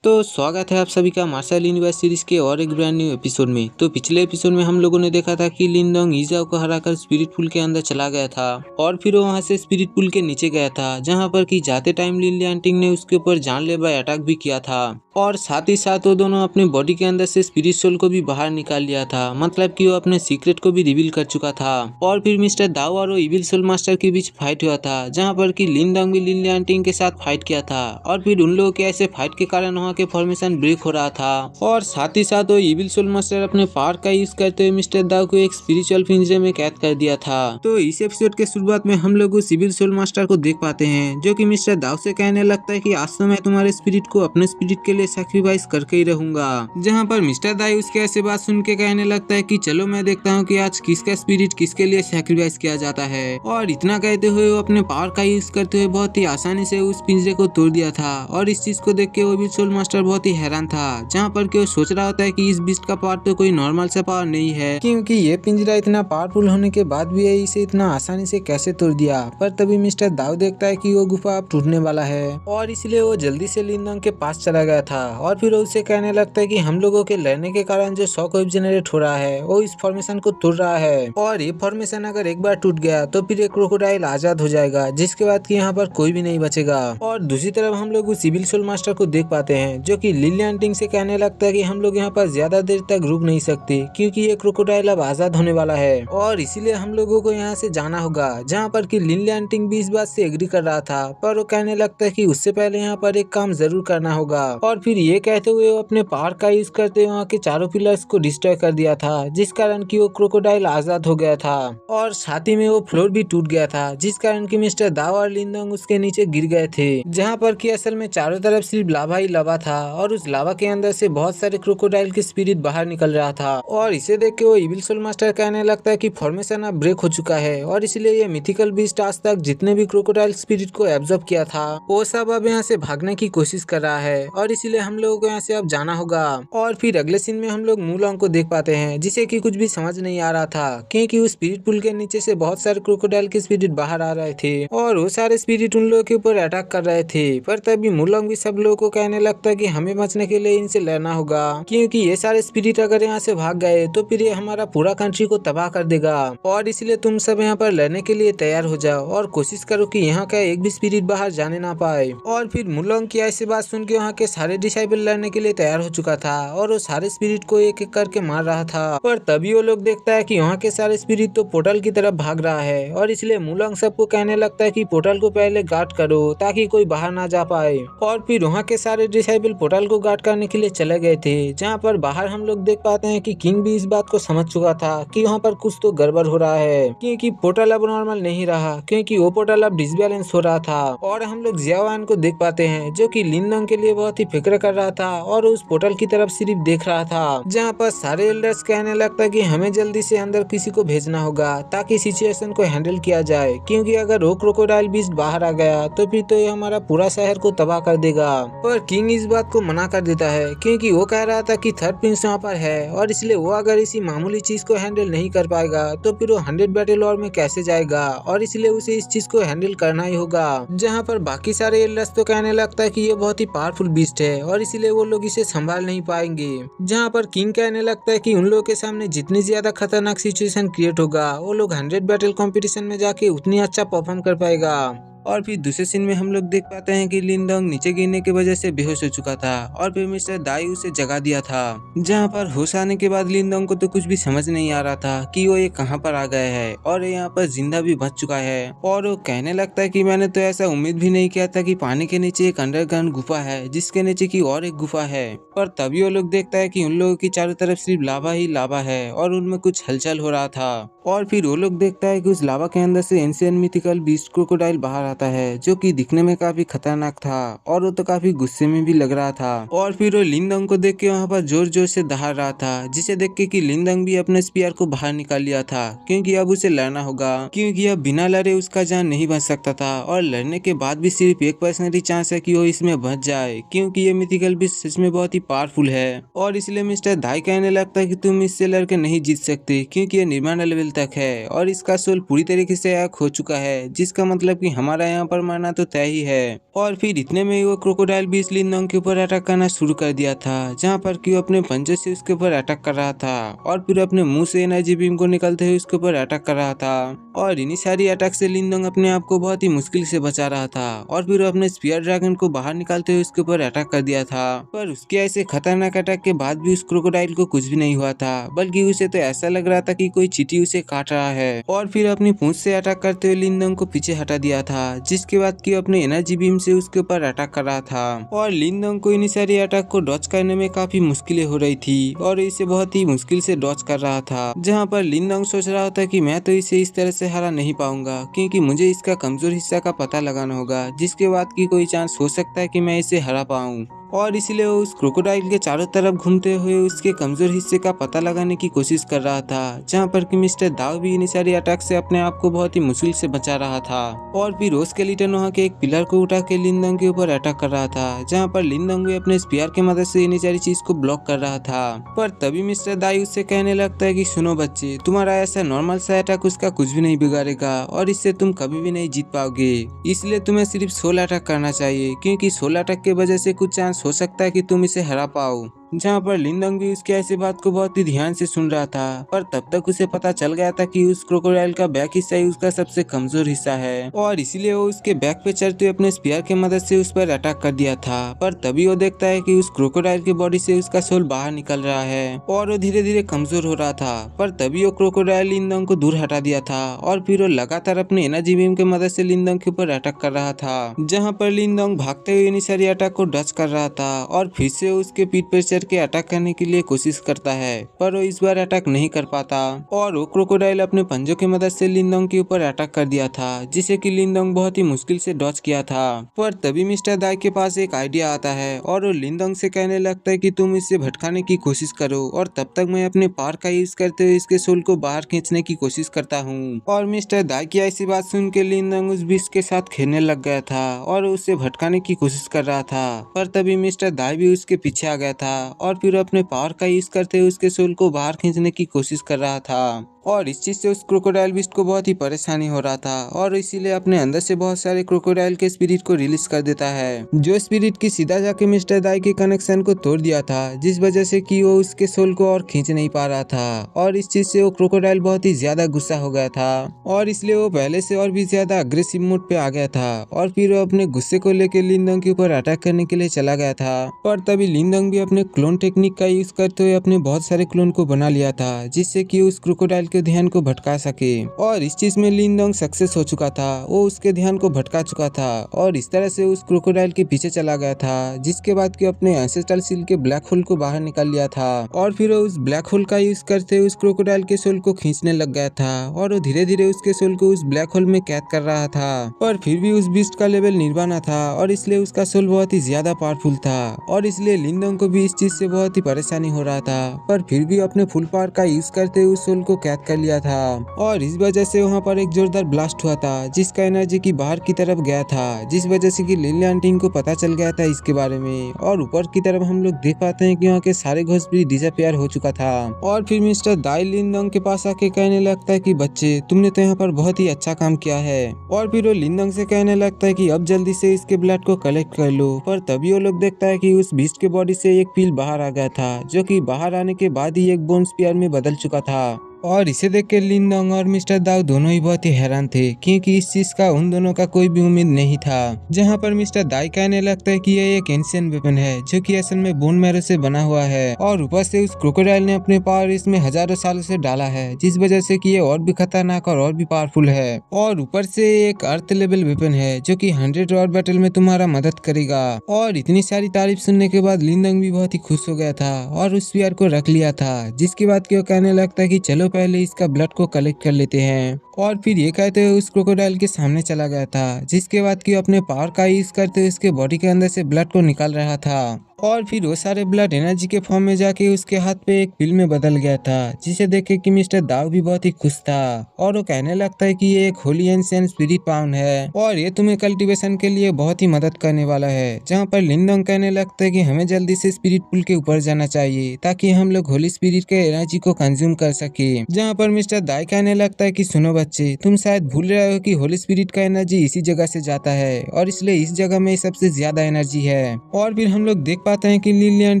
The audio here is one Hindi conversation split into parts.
दोस्तों, स्वागत है आप सभी का मार्शल यूनिवर्स सीरीज के और एक ब्रांड न्यू एपिसोड में। तो पिछले एपिसोड में हम लोगों ने देखा था कि लिनडोंग ईजाओ को हराकर स्पिरिट पूल के अंदर चला गया था और फिर वो वहां से स्पिरिट पूल के नीचे गया था, जहां पर कि जाते टाइम लिन लियांटिंग ने उसके ऊपर जानलेवा अटैक भी किया था और साथ ही साथ वो दोनों अपने बॉडी के अंदर से स्पिरिट सोल को भी बाहर निकाल लिया था। मतलब कि वो अपने सीक्रेट को भी रिवील कर चुका था। और फिर मिस्टर दाओ और इविल सोल मास्टर के बीच फाइट हुआ था, जहां पर कि लिनडोंग भी लिन लियांटिंग के साथ फाइट किया था और फिर उन लोगों के ऐसे फाइट के कारण वहाँ के फॉर्मेशन ब्रेक हो रहा था। और साथ ही साथ वो इविल सोल मास्टर अपने पावर का यूज करते हुए मिस्टर दाओ को एक स्पिरिचुअल पिंजरे में कैद कर दिया था। तो इस एपिसोड के शुरुआत में हम लोग उस इविल सोल मास्टर को देख पाते हैं, जो कि मिस्टर दाओ से कहने लगता है कि आज तो मैं तुम्हारे स्पिरिट को अपने स्पिरिट के लिए सैक्रिफाइस करके ही रहूंगा। जहाँ पर मिस्टर दाई उसके ऐसे बात सुन के कहने लगता है कि चलो मैं देखता हूँ कि आज किसका स्पिरिट किसके लिए सैक्रिफाइस किया जाता है। और इतना कहते हुए वो अपने पावर का यूज करते हुए बहुत ही आसानी से उस पिंजरे को तोड़ दिया था। और इस चीज को देख के वो इविल सोल मास्टर बहुत ही हैरान था, जहाँ पर कि वो सोच रहा होता है कि इस बीस्ट का पावर तो कोई नॉर्मल सा पावर नहीं है, क्योंकि ये पिंजरा इतना पावरफुल होने के बाद भी इसे इतना आसानी से कैसे तोड़ दिया। पर तभी मिस्टर दाओ देखता है कि वो गुफा अब टूटने वाला है और इसलिए वो जल्दी से लिनडोंग के पास चला गया था। और फिर वो उसे कहने लगता है कि हम लोगों के लड़ने के कारण जो शॉक वेव जनरेट हो रहा है वो इस फॉर्मेशन को तोड़ रहा है, और ये फॉर्मेशन अगर एक बार टूट गया तो फिर ये क्रोकोडाइल आजाद हो जाएगा, जिसके बाद कि यहाँ पर कोई भी नहीं बचेगा। और दूसरी तरफ हम लोग उस इविल सोल मास्टर को देख पाते हैं, जो कि लिन लियांटिंग से कहने लगता है कि हम लोग यहाँ पर ज्यादा देर तक रुक नहीं सकते, क्योंकि ये क्रोकोडाइल अब आजाद होने वाला है और इसीलिए हम लोगों को यहाँ से जाना होगा। जहाँ पर कि लिन लियांटिंग भी इस बात से एग्री कर रहा था, पर वो कहने लगता है कि उससे पहले यहाँ पर एक काम जरूर करना होगा। और फिर ये कहते हुए वो अपने पावर का यूज करते हुए वहाँ के चारों पिलर्स को डिस्ट्रॉय कर दिया था, जिस कारण की वो क्रोकोडाइल आजाद हो गया था। और साथ ही में वो फ्लोर भी टूट गया था, जिस कारण की मिस्टर दाओ और लिनडोंग उसके नीचे गिर गए थे, जहाँ पर कि असल में चारों तरफ सिर्फ लावा ही लावा था और उस लावा के अंदर से बहुत सारे क्रोकोडाइल के स्पिरिट बाहर निकल रहा था। और इसे देख के वो इविल सोल मास्टर कहने लगता है कि फॉर्मेशन अब ब्रेक हो चुका है और इसलिए ये मिथिकल बीस्ट आज तक जितने भी क्रोकोडाइल स्पिरिट को एब्जॉर्ब किया था वो सब अब यहाँ से भागने की कोशिश कर रहा है, और इसीलिए हम लोगों को यहाँ से अब जाना होगा। और फिर अगले सीन में हम लोग मूलोंग को देख पाते हैं, जिसे कि कुछ भी समझ नहीं आ रहा था, क्योंकि उस स्पिरिट पुल के नीचे से बहुत सारे क्रोकोडाइल के स्पिरिट बाहर आ रहे थे और वो सारे स्पिरिट उन लोगों के ऊपर अटैक कर रहे थे। पर तभी मूलोंग भी सब लोगों को कहने लगता है कि हमें बचने के लिए इनसे लड़ना होगा, क्योंकि ये सारे स्पिरिट अगर यहाँ से भाग गए तो फिर ये हमारा पूरा कंट्री को तबाह कर देगा, और इसलिए तुम सब यहाँ पर लड़ने के लिए तैयार हो जाओ और कोशिश करो कि यहाँ का एक भी स्पिरिट बाहर जाने ना पाए। और फिर मूलोंग की ऐसी बात सुन के वहाँ के सारे डिसाइबल लड़ने के लिए तैयार हो चुका था और वो सारे स्पिरिट को एक एक करके मार रहा था। पर तभी वो लोग देखता है कि वहाँ के सारे स्पिरिट तो पोर्टल की तरफ भाग रहा है, और इसलिए मूलोंग सबको कहने लगता है कि पोर्टल को पहले गार्ड करो ताकि कोई बाहर ना जा पाए। और फिर वहाँ के सारे डिसाइबल पोर्टल को गार्ड करने के लिए चले गए थे, जहाँ पर बाहर हम लोग देख पाते हैं कि किंग भी इस बात को समझ चुका था कि वहाँ पर कुछ तो गड़बड़ हो रहा है, क्योंकि पोर्टल अब नॉर्मल नहीं रहा, क्योंकि वो पोर्टल अब डिसबैलेंस हो रहा था। और हम लोग जियावान को देख पाते हैं, जो कि लिनडोंग के लिए बहुत ही फिक्र कर रहा था और उस पोर्टल की तरफ सिर्फ देख रहा था, जहाँ पर सारे एल्डर्स कहने लगता है कि हमें जल्दी से अंदर किसी को भेजना होगा ताकि सिचुएशन को हैंडल किया जाए, क्योंकि अगर वो क्रोकोडाइल बीस्ट बाहर आ गया तो फिर तो ये हमारा पूरा शहर को तबाह कर देगा। पर किंग इस बात को मना कर देता है, क्योंकि वो कह रहा था कि थर्ड प्रिंस वहाँ पर है और इसलिए वो अगर इसी मामूली चीज को हैंडल नहीं कर पाएगा तो फिर वो 100 बैटल वॉर में कैसे जाएगा, और इसलिए उसे इस चीज को हैंडल करना ही होगा। जहाँ पर बाकी सारे एल्डर्स तो कहने लगता है कि ये बहुत ही पावरफुल बीस्ट है और इसलिए वो लोग इसे संभाल नहीं पाएंगे। जहाँ पर किंग कहने लगता है कि उन लोगों के सामने जितनी ज्यादा खतरनाक सिचुएशन क्रिएट होगा वो लोग 100 बैटल कंपटीशन में जाके उतनी अच्छा परफॉर्म कर पाएगा। और फिर दूसरे सीन में हम लोग देख पाते हैं कि लिनडोंग नीचे गिरने की वजह से बेहोश हो चुका था और फिर मिस्टर दाई उसे जगा दिया था। जहां पर होश आने के बाद लिनडोंग को तो कुछ भी समझ नहीं आ रहा था कि वो ये कहां पर आ गए हैं और यहाँ पर जिंदा भी बच चुका है। और वो कहने लगता है कि मैंने तो ऐसा उम्मीद भी नहीं किया था कि पानी के नीचे एक अंडरग्राउंड गुफा है, जिसके नीचे की और एक गुफा है। पर तभी वो लोग देखता है कि उन लोगों की चारों तरफ सिर्फ लावा ही लावा है और उनमें कुछ हलचल हो रहा था। और फिर वो लोग देखता है कि उस लावा के अंदर से एंशिएंट मिथिकल बीस्ट क्रोकोडाइल बाहर आता है, जो कि दिखने में काफी खतरनाक था और वो तो काफी गुस्से में भी लग रहा था। और फिर वो लिनडोंग को देख के वहाँ पर जोर जोर से दहाड़ रहा था, जिसे देख के कि लिनडोंग भी अपने स्पीयर को बाहर निकाल लिया था, क्योंकि अब उसे लड़ना होगा, क्योंकि अब बिना लड़े उसका जान नहीं बच सकता था और लड़ने के बाद भी सिर्फ 1% चांस है कि वो इसमें बच जाए, क्योंकि ये मिथिकल बीस्ट सच में बहुत ही पावरफुल है। और इसलिए मिस्टर दाई कहने लगता है कि तुम इससे लड़के नहीं जीत सकते, क्योंकि ये निर्माण लेवल तक है और इसका सोल पूरी तरीके से हैक हो चुका है, जिसका मतलब कि हमारा यहाँ पर मरना तो तय ही है। और फिर इतने में ही वो क्रोकोडाइल भी इस लिनडोंग के ऊपर अटैक करना शुरू कर दिया था, जहाँ पर कि वो अपने पंजे से उसके ऊपर अटैक कर रहा था और फिर अपने मुंह से एनर्जी बीम को निकलते हुए उसके ऊपर अटैक कर रहा था। और इन्हीं सारी अटैक से लिनडोंग अपने आप को बहुत ही मुश्किल से बचा रहा था और फिर वो अपने स्पीयर ड्रैगन को बाहर निकालते हुए उसके ऊपर अटैक कर दिया था। पर उसके ऐसे खतरनाक अटैक के बाद भी उस क्रोकोडाइल को कुछ भी नहीं हुआ था, बल्कि उसे तो ऐसा लग रहा था कि कोई चींटी उसे काट रहा है। और फिर अपनी पूंछ से अटैक करते हुए लिनडोंग को पीछे हटा दिया था, जिसके बाद कि अपने एनर्जी बीम से उसके ऊपर अटैक कर रहा था। और लिनडोंग को इन सारी अटैक को डॉच करने में काफी मुश्किलें हो रही थी और इसे बहुत ही मुश्किल से डॉच कर रहा था, जहाँ पर लिनडोंग सोच रहा था कि मैं तो इसे इस तरह से हरा नहीं पाऊंगा, क्योंकि मुझे इसका कमजोर हिस्सा का पता लगाना होगा, जिसके बाद की कोई चांस हो सकता है कि मैं इसे हरा पाऊं। और इसलिए वो उस क्रोकोडाइल के चारों तरफ घूमते हुए उसके कमजोर हिस्से का पता लगाने की कोशिश कर रहा था, जहाँ पर कि मिस्टर दाव भी इन सारी अटैक से अपने आप को बहुत ही मुश्किल से बचा रहा था। और फिर स्केलेटन वहाँ के एक पिलर को उठा के लिनडोंग के ऊपर अटैक कर रहा था, जहाँ पर लिनडोंग भी अपने स्पीयर की मदद से इन सारी चीज को ब्लॉक कर रहा था। पर तभी मिस्टर दाई उससे कहने लगता है कि सुनो बच्चे, तुम्हारा ऐसा नॉर्मल सा अटैक उसका कुछ भी नहीं बिगाड़ेगा और इससे तुम कभी भी नहीं जीत पाओगे, इसलिए तुम्हें सिर्फ 16 अटैक करना चाहिए, क्योंकि 16 अटैक के वजह से कुछ चांस हो सकता है कि तुम इसे हरा पाओ। जहाँ पर लिनडोंग भी उसकी ऐसी बात को बहुत ही ध्यान से सुन रहा था, पर तब तक उसे पता चल गया था कि उस क्रोकोडाइल का बैक हिस्सा ही उसका सबसे कमजोर हिस्सा है और इसीलिए वो उसके बैक पे चढ़ते हुए अपने स्पीयर की मदद से उस पर अटैक कर दिया था। पर तभी वो देखता है कि उस क्रोकोडाइल की बॉडी से उसका सोल बाहर निकल रहा है और वो धीरे धीरे कमजोर हो रहा था। पर तभी वो क्रोकोडाइल लिनडोंग को दूर हटा दिया था और फिर वो लगातार अपने एनर्जी बीम की मदद से लिनडोंग के ऊपर अटैक कर रहा था, जहाँ पर लिनडोंग भागते हुए इन सारी अटैक को डच कर रहा था और फिर से उसके पीठ पर चढ़ के अटैक करने के लिए कोशिश करता है, पर वो इस बार अटैक नहीं कर पाता और वो क्रोकोडाइल अपने पंजों की मदद से लिनडोंग के ऊपर अटैक कर दिया था, जिसे कि लिनडोंग बहुत ही मुश्किल से डॉच किया था। पर तभी मिस्टर दाई के पास एक आइडिया आता है और वो लिनडोंग से कहने लगता है कि तुम इससे भटकाने की कोशिश करो और तब तक मैं अपने पावर का यूज करते हुए इसके सोल को बाहर खींचने की कोशिश करता हूँ। और मिस्टर दाई की ऐसी बात सुन के लिनडोंग उस बीस्ट के साथ खेलने लग गया था और उसे भटकाने की कोशिश कर रहा था। पर तभी मिस्टर दाई भी उसके पीछे आ गया था और फिर अपने पावर का यूज करते हुए उसके सोल को बाहर खींचने की कोशिश कर रहा था। और इस चीज से उस क्रोकोडाइल बीस्ट को बहुत ही परेशानी हो रहा था और इसीलिए अपने अंदर से बहुत सारे क्रोकोडाइल के स्पिरिट को रिलीज कर देता है, जो स्पिरिट की सीधा जाके मिस्टर दाई के कनेक्शन को तोड़ दिया था, जिस वजह से कि वो उसके सोल को और खींच नहीं पा रहा था। और इस चीज से वो क्रोकोडाइल बहुत ही ज्यादा गुस्सा हो गया था और इसलिए वो पहले से और भी ज्यादा अग्रेसिव मोड पे आ गया था और फिर वो अपने गुस्से को लेकर लिनडोंग के ऊपर अटैक करने के लिए चला गया था। पर तभी लिनडोंग भी अपने क्लोन टेक्निक का यूज करते हुए अपने बहुत सारे क्लोन को बना लिया था, जिससे कि उस क्रोकोडाइल के ध्यान को भटका सके। और इस चीज में लिनडोंग सक्सेस हो चुका था, वो उसके ध्यान को भटका चुका था और इस तरह से उस क्रोकोडाइल के पीछे चला गया था, जिसके बाद कि अपने एंसेस्ट्रल सील के ब्लैक होल को बाहर निकाल लिया था और फिर वो उस ब्लैक होल का यूज करते उस क्रोकोडाइल के सोल को खींचने लग गया था और वो धीरे धीरे उसके सोल को उस ब्लैक होल में कैद कर रहा था। पर फिर भी उस बीस्ट का लेवल निर्वाणा था और इसलिए उसका सोल बहुत ही ज्यादा पावरफुल था और इसलिए लिनडोंग को भी इस चीज से बहुत ही परेशानी हो रहा था, पर फिर भी अपने फुल पावर का यूज करते उस सोल को कैद कर लिया था। और इस वजह से वहाँ पर एक जोरदार ब्लास्ट हुआ था, जिसका एनर्जी की बाहर की तरफ गया था, जिस वजह से कि लिलियन टिंग को पता चल गया था इसके बारे में। और ऊपर की तरफ हम लोग देख पाते हैं कि वहाँ के सारे घोस्ट भी डिसअपियर हो चुका था। और फिर मिस्टर दाई लिनडोंग के पास आके कहने लगता है कि बच्चे, तुमने तो यहाँ पर बहुत ही अच्छा काम किया है। और फिर वो लिनडोंग से कहने लगता है कि अब जल्दी से इसके ब्लड को कलेक्ट कर लो। पर तभी वो लोग देखता है कि उस बीस्ट के बॉडी से एक पील बाहर आ गया था, जो कि बाहर आने के बाद ही एक बोन स्पीयर में बदल चुका था। और इसे देख के लिनडोंग और मिस्टर दाव दोनों ही बहुत ही हैरान थे, क्योंकि इस चीज का उन दोनों का कोई भी उम्मीद नहीं था। जहाँ पर मिस्टर दाई कहने लगता है कि यह एक एंशिएंट वेपन है, जो कि असल में बोन मैरो से बना हुआ है और ऊपर से उस क्रोकोडाइल ने अपने पावर इसमें हजारों सालों से डाला है, जिस वजह से कि ये और भी खतरनाक और भी पावरफुल है। और ऊपर से एक अर्थ लेवल वेपन है, जो कि 100 वॉर बैटल में तुम्हारा मदद करेगा। और इतनी सारी तारीफ सुनने के बाद लिनडोंग भी बहुत ही खुश हो गया था और उस स्पीयर को रख लिया था, जिसके बाद वो कहने लगता है कि चलो पहले इसका ब्लड को कलेक्ट कर लेते हैं। और फिर ये कहते हुए उस क्रोकोडाइल के सामने चला गया था, जिसके बाद कि अपने पावर का यूज करते हुए इसके बॉडी के अंदर से ब्लड को निकाल रहा था। और फिर वो सारे ब्लड एनर्जी के फॉर्म में जाके उसके हाथ पे एक पिल में बदल गया था, जिसे देख के कि मिस्टर दाव भी बहुत ही खुश था और वो कहने लगता है कि ये एक होली एंशिएंट स्पिरिट पाउंड है और ये तुम्हें कल्टीवेशन के लिए बहुत ही मदद करने वाला है। जहाँ पर लिंदोंग कहने लगता है कि हमें जल्दी से स्पिरिट पुल के ऊपर जाना चाहिए ताकि हम लोग होली स्पिरिट के एनर्जी को कंज्यूम कर सके। जहाँ पर मिस्टर दाई कहने लगता है कि सुनो बच्चे, तुम शायद भूल रहे हो कि होली स्पिरिट का एनर्जी इसी जगह से जाता है और इसलिए इस जगह में सबसे ज्यादा एनर्जी है। और फिर हम लोग देख पाते हैं कि लिलियन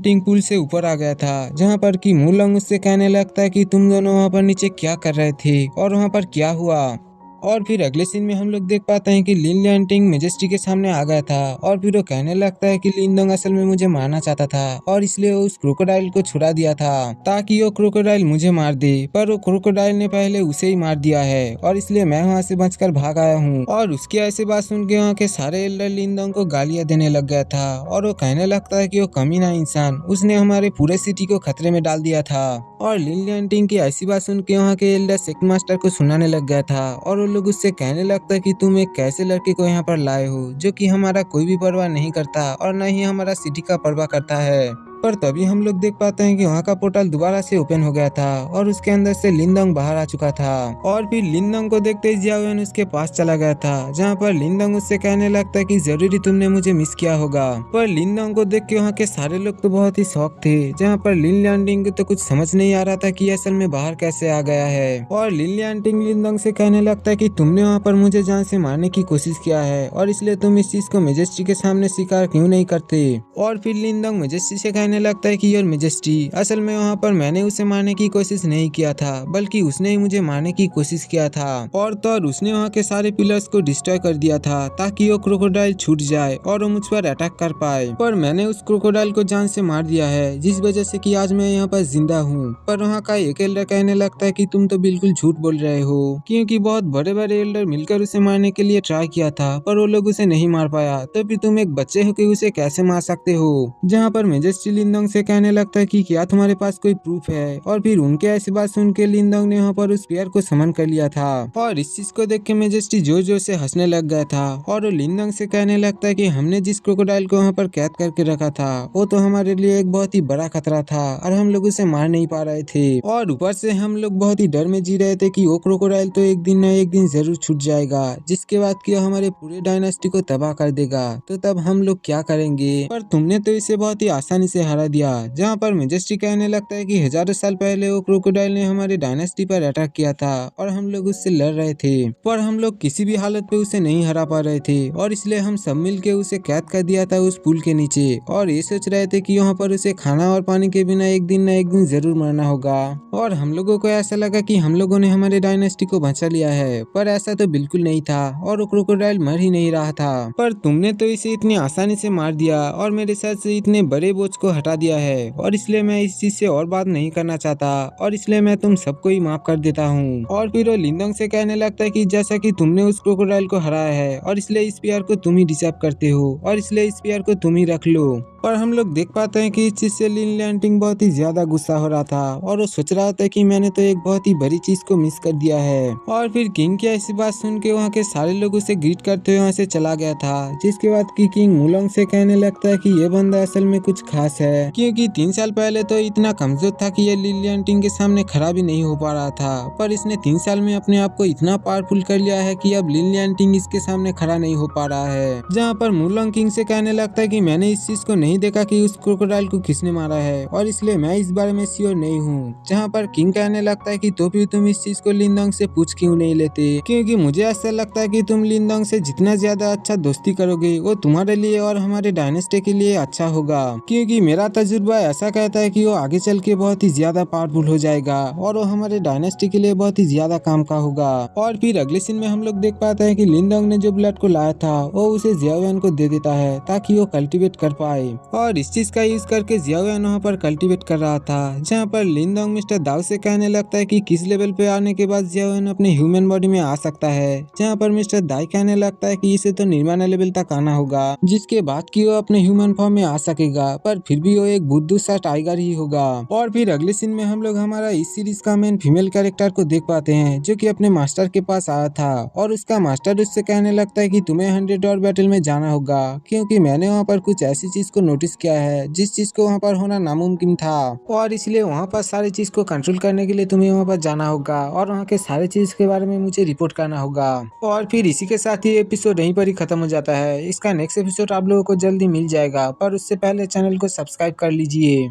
टिंग पुल से ऊपर आ गया था, जहाँ पर कि मूलंग उससे कहने लगता है कि तुम दोनों वहाँ पर नीचे क्या कर रहे थे और वहाँ पर क्या हुआ। और फिर अगले सीन में हम लोग देख पाते हैं कि लिन टिंग मेजेस्टी के सामने आ गया था और फिर वो कहने लगता है कि लिनडोंग असल में मुझे मारना चाहता था और इसलिए वो उस क्रोकोडाइल को छुड़ा दिया था ताकि वो क्रोकोडाइल मुझे मार दे, पर वो क्रोकोडाइल ने पहले उसे ही मार दिया है और इसलिए मैं वहाँ से बचकर भाग आया हूँ। और उसकी ऐसी बात सुन के वहाँ के सारे एल्डर लिनडोंग को गालियां देने लग गया था और वो कहने लगता है कि वो कमीना इंसान, उसने हमारे पूरे सिटी को खतरे में डाल दिया था। और लिन टिंग की ऐसी बात सुन के वहाँ के एल्डर सेक्ट मास्टर को सुनाने लग गया था और लोग उससे कहने लगता है कि तुम एक कैसे लड़के को यहाँ पर लाए हो जो कि हमारा कोई भी परवाह नहीं करता और न ही हमारा सिटी का परवाह करता है। पर तभी हम लोग देख पाते हैं कि वहाँ का पोर्टल दोबारा से ओपन हो गया था और उसके अंदर से लिनडोंग बाहर आ चुका था। और फिर लिनडोंग को देखते ही जियाओयन उसके पास चला गया था, जहाँ पर लिनडोंग उससे कहने लगता है कि जरूरी तुमने मुझे मिस किया होगा। पर लिनडोंग को देख के वहाँ के सारे लोग तो बहुत ही शौक थे, जहाँ पर लिनलियांटिंग को तो कुछ समझ नहीं आ रहा था कि असल में बाहर कैसे आ गया है। और लिनलियांटिंग लिनडोंग से कहने लगता है कि तुमने वहाँ पर मुझे जान से मारने की कोशिश किया है और इसलिए तुम इस चीज को मेजेस्टी के सामने स्वीकार क्यों नहीं करते। और फिर लिनडोंग मेजेस्टी से कहने लगता है कि योर मेजेस्टी, असल में वहाँ पर मैंने उसे मारने की कोशिश नहीं किया था बल्कि उसने ही मुझे मारने की कोशिश किया था। और तो उसने वहाँ के सारे पिलर्स को डिस्ट्रॉय कर दिया था ताकि वो क्रोकोडाइल छूट जाए और वो मुझ पर अटैक कर पाए। पर मैंने उस क्रोकोडाइल को जान से मार दिया है, जिस वजह से कि आज मैं यहाँ पर जिंदा हूँ। पर वहाँ का एक एल्डर कहने लगता है कि तुम तो बिल्कुल झूठ बोल रहे हो, क्योंकि बहुत बड़े बड़े एल्डर मिलकर उसे मारने के लिए ट्राई किया था पर वो लोग उसे नहीं मार पाया, तो फिर तुम एक बच्चे हो के उसे कैसे मार सकते हो। जहाँ पर मेजेस्टी लिनडोंग से कहने लगता है कि क्या तुम्हारे पास कोई प्रूफ है। और फिर उनके ऐसी बात सुन के लिनडोंग ने वहाँ पर उस पेयर को समन कर लिया था और इस चीज को देख के मेजेस्टी जोर जोर से हंसने लग गया था और वो लिनडोंग से कहने लगता है कि हमने जिस क्रोकोडाइल को वहाँ पर कैद करके रखा था वो तो हमारे लिए एक बहुत ही बड़ा खतरा था और हम लोग उसे मार नहीं पा रहे थे और ऊपर से हम लोग बहुत ही डर में जी रहे थे कि वो क्रोकोडाइल तो एक दिन न एक दिन जरूर छूट जाएगा, जिसके बाद कि हमारे पूरे डायनेस्टी को तबाह कर देगा, तो तब हम लोग क्या करेंगे। पर तुमने तो इसे बहुत ही आसानी से हरा दिया। जहाँ पर मेजेस्टी कहने लगता है कि हजारों साल पहले वो क्रोकोडाइल ने हमारे डायनेस्टी पर अटैक किया था और हम लोग उससे लड़ रहे थे, पर हम लोग किसी भी हालत पे उसे नहीं हरा पा रहे थे और इसलिए हम सब मिल के उसे कैद कर दिया था उस पुल के नीचे और ये सोच रहे थे कि वहाँ पर उसे खाना और पानी के बिना एक दिन न एक दिन जरूर मरना होगा। और हम लोगों को ऐसा लगा कि हम लोगों ने हमारे डायनेस्टी को बचा लिया है, पर ऐसा तो बिल्कुल नहीं था और वो क्रोकोडाइल मर ही नहीं रहा था। पर तुमने तो इसे इतनी आसानी से मार दिया और मेरे साथ से इतने बड़े बोझ को हटा दिया है और इसलिए मैं इस चीज से और बात नहीं करना चाहता और इसलिए मैं तुम सबको ही माफ कर देता हूँ। और फिर वो लिनडोंग से कहने लगता है कि जैसा कि तुमने उस क्रोकोडाइल को हराया है और इसलिए इस पेयर को तुम ही डिजर्व करते हो और इसलिए इस पेयर को तुम ही रख लो। और हम लोग देख पाते हैं कि इस चीज से लिनलियांटिंग बहुत ही ज्यादा गुस्सा हो रहा था और वो सोच रहा था कि मैंने तो एक बहुत ही बड़ी चीज को मिस कर दिया है। और फिर किंग की ऐसी बात सुन के वहाँ के सारे लोग उसे ग्रीट करते हुए वहाँ से चला गया था, जिसके बाद की किंग मूलोंग से कहने लगता है कि ये बंदा असल में कुछ खास है, क्योंकि 3 साल पहले तो इतना कमजोर था कि ये लिनलियांटिंग के सामने खड़ा भी नहीं हो पा रहा था, पर इसने 3 साल में अपने आप को इतना पावरफुल कर लिया है कि अब लिनलियांटिंग इसके सामने खड़ा नहीं हो पा रहा है। जहाँ पर मूलोंग किंग से कहने लगता है कि मैंने इस चीज को नहीं देखा कि उस क्रोकोडाइल को किसने मारा है और इसलिए मैं इस बारे में श्योर नहीं हूँ। जहाँ पर किंग कहने लगता है कि तो भी तुम इस चीज को लिनडोंग से पूछ क्यों नहीं लेते, क्योंकि मुझे ऐसा लगता है कि तुम लिनडोंग से जितना ज्यादा अच्छा दोस्ती करोगे वो तुम्हारे लिए और हमारे डायनेस्टी के लिए अच्छा होगा, क्योंकि मेरा तजुर्बा ऐसा कहता है कि वो आगे चल के बहुत ही ज्यादा पावरफुल हो जाएगा और वो हमारे डायनेस्टी के लिए बहुत ही ज्यादा काम का होगा। और फिर अगले सीन में हम लोग देख पाते हैं कि लिनडोंग ने जो ब्लड को लाया था वो उसे जियाओयन को दे देता है ताकि वो कल्टीवेट कर पाए और इस चीज का यूज करके जियाओयन वहाँ पर कल्टीवेट कर रहा था। जहाँ पर लिनडोंग मिस्टर दाव से कहने लगता है कि किस लेवल पे आने के बाद जियाओयन अपने ह्यूमन बॉडी में आ सकता है। जहाँ पर मिस्टर दाई कहने लगता है कि इसे तो निर्माण लेवल तक आना होगा, जिसके बाद कि वो अपने ह्यूमन फॉर्म में आ सकेगा, पर फिर भी वो एक बुद्धू सा टाइगर ही होगा। और फिर अगले सीन में हम लोग हमारा इस सीरीज का मेन फीमेल कैरेक्टर को देख पाते हैं, जो कि अपने मास्टर के पास आया था और उसका मास्टर उससे कहने लगता है कि तुम्हें 100 और बैटल में जाना होगा, क्योंकि मैंने वहाँ पर कुछ ऐसी चीज को नोटिस किया है जिस चीज को वहाँ पर होना नामुमकिन था, और इसलिए वहाँ पर सारी चीज को कंट्रोल करने के लिए तुम्हें वहाँ पर जाना होगा और वहाँ के सारे चीज के बारे में मुझे रिपोर्ट करना होगा। और फिर इसी के साथ ही एपिसोड यहीं पर ही खत्म हो जाता है। इसका नेक्स्ट एपिसोड आप लोगों को जल्दी मिल जाएगा, पर उससे पहले चैनल को सब्सक्राइब कर लीजिए।